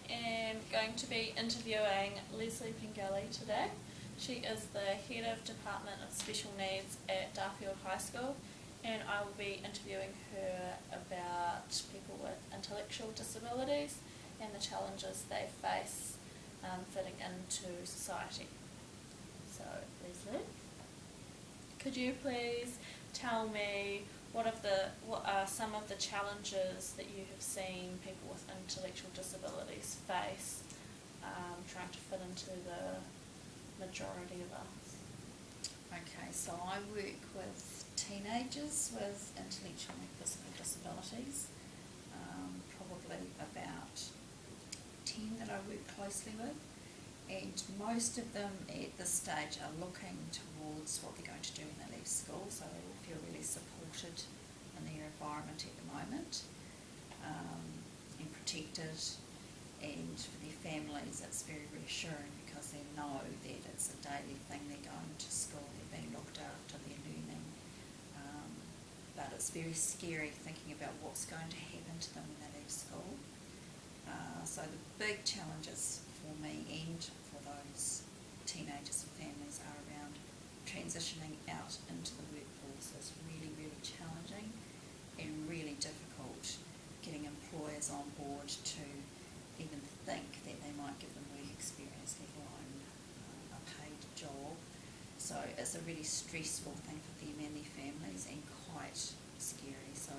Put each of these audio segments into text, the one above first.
am going to be interviewing Leslie Pengelly today. She is the Head of Department of Special Needs at Darfield High School, and I will be interviewing her about people with intellectual disabilities and the challenges they face fitting into society. So, Leslie, could you please tell me what are some of the challenges that you have seen people with intellectual disabilities face trying to fit into the majority of us? Okay, so I work with teenagers with intellectual and physical disabilities, probably about 10 that I work closely with, and most of them at this stage are looking towards what they're going to do when they leave school, so they all feel really supported in their environment at the moment, and protected, and for their families it's very reassuring because they know that it's a daily thing, they're going to school, they're being looked after, they're learning, but it's very scary thinking about what's going to happen to them when they leave school. So the big challenges for me and for those teenagers and families are around transitioning out into the workforce. Is really, really challenging and really difficult getting employers on board to even think that they might give them work experience, let alone a paid job. So it's a really stressful thing for them and their families, and quite scary. So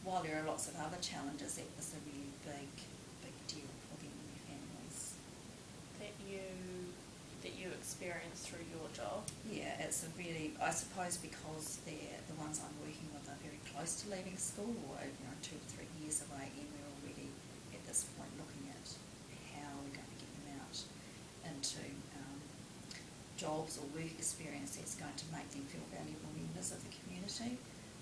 while there are lots of other challenges, that is a really big deal for them and their families. That you experience through your job? Yeah, it's a really, I suppose because they're the ones I'm working with are very close to leaving school, or 2 to 3 years away, and we're already at this point looking at how we're going to get them out into jobs or work experience that's going to make them feel valuable members of the community,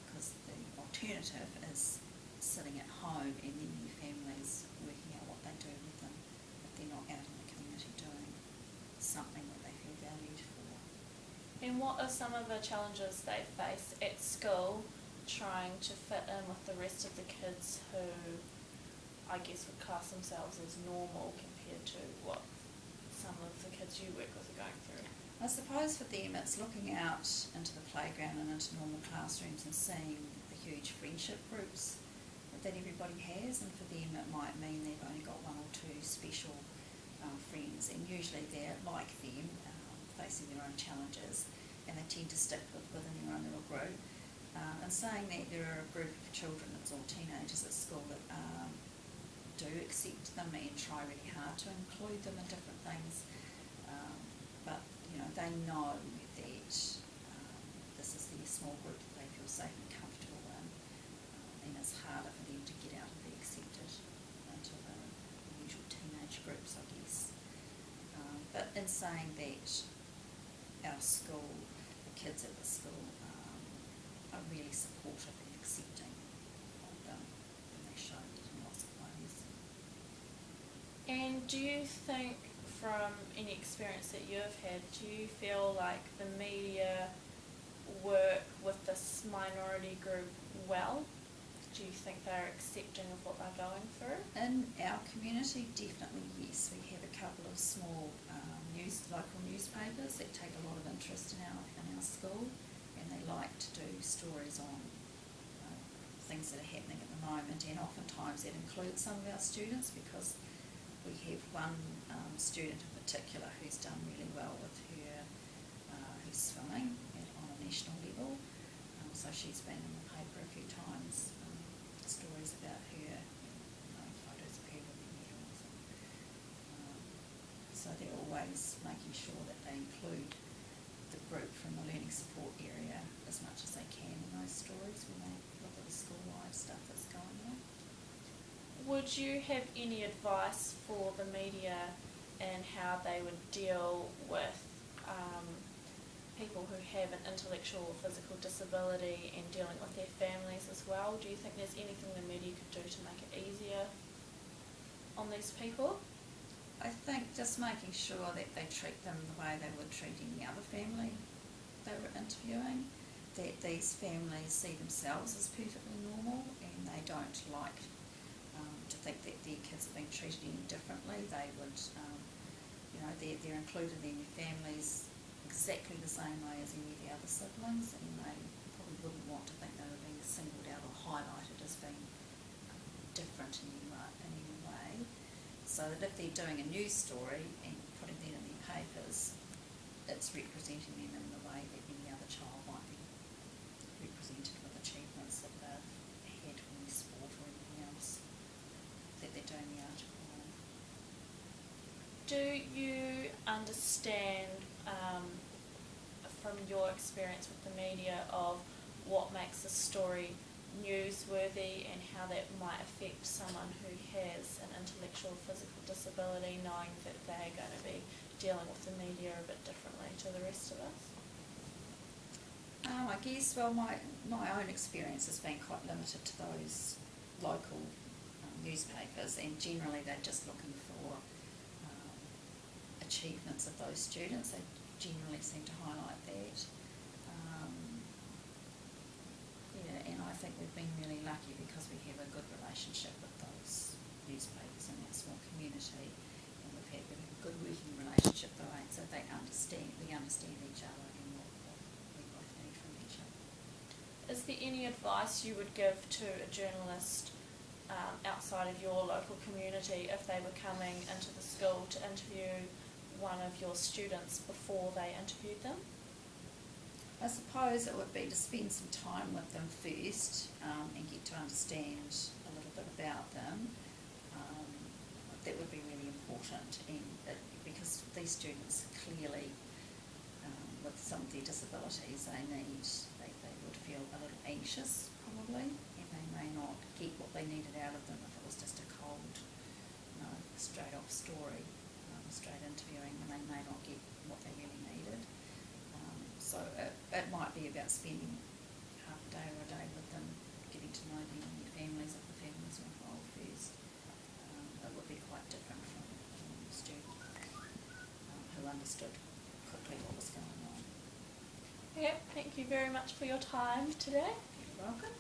because the alternative is sitting at home and then their families working out what they do with them if they're not out in the community doing something that they feel valued for. And what are some of the challenges they face at school trying to fit in with the rest of the kids who I guess would class themselves as normal compared to what some of the kids you work with are going through? I suppose for them it's looking out into the playground and into normal classrooms and seeing the huge friendship groups that everybody has, and for them it might mean they've only got one or two special friends, and usually they're like them, facing their own challenges, and they tend to stick within their own little group. And saying that there are a group of children, it's all teenagers at school, that do accept them and try really hard to include them in different things, but they know that this is their small group that they feel safe and comfortable in, and it's harder for them to get out and be accepted into the usual teenage groups, I guess. But in saying that, our school, the kids at the school, are really supportive and accepting of them, and they show it in lots of ways. And do you think, from any experience that you've had, do you feel like the media work with this minority group well? Do you think they're accepting of what they're going through? In our community, definitely yes. We have a couple of small local newspapers that take a lot of interest in our school, and they like to do stories on things that are happening at the moment, and oftentimes that includes some of our students, because we have one student in particular who's done really well with her swimming on a national level, so she's been in the paper a few times, stories about her, photos of her with medals. So they're always making sure that they include the group from the learning support area as much as they can in those stories when they look at the school-wide stuff that's going on. Would you have any advice for the media in how they would deal with people who have an intellectual or physical disability and dealing with their families as well? Do you think there's anything the media could do to make it easier on these people? I think just making sure that they treat them the way they would treat any other family they were interviewing, that these families see themselves as perfectly normal, and they don't like to think that their kid kids have been treated any differently. They would, they're included in their families exactly the same way as any of the other siblings, and they probably wouldn't want to think they were being singled out or highlighted as being different in any way. So that if they're doing a news story and putting that in their papers, it's representing them in the way that any other child might be represented with achievements that they've had from their sport or anything else that they're doing the article on. Do you understand from your experience with the media of what makes a story newsworthy and how that might affect someone who has an intellectual or physical disability, knowing that they're going to be dealing with the media a bit differently to the rest of us? I guess, well, my own experience has been quite limited to those local newspapers, and generally they're just looking for achievements of those students. They generally seem to highlight that. And I think we've been really lucky because we have a good relationship with those newspapers in that small community, and we've had a good working relationship so we understand each other and what we both need from each other. Is there any advice you would give to a journalist outside of your local community if they were coming into the school to interview one of your students before they interviewed them? I suppose it would be to spend some time with them first and get to understand a little bit about them. That would be really important, because these students clearly, with some of their disabilities, they would feel a little anxious probably, and they may not get what they needed out of them if it was just a cold, straight off story, straight interviewing, and they may not get what they really needed. So it might be about spending half a day or a day with them, getting to know them and their families if the families are involved first. It would be quite different from a student who understood quickly what was going on. Okay, thank you very much for your time today. You're welcome.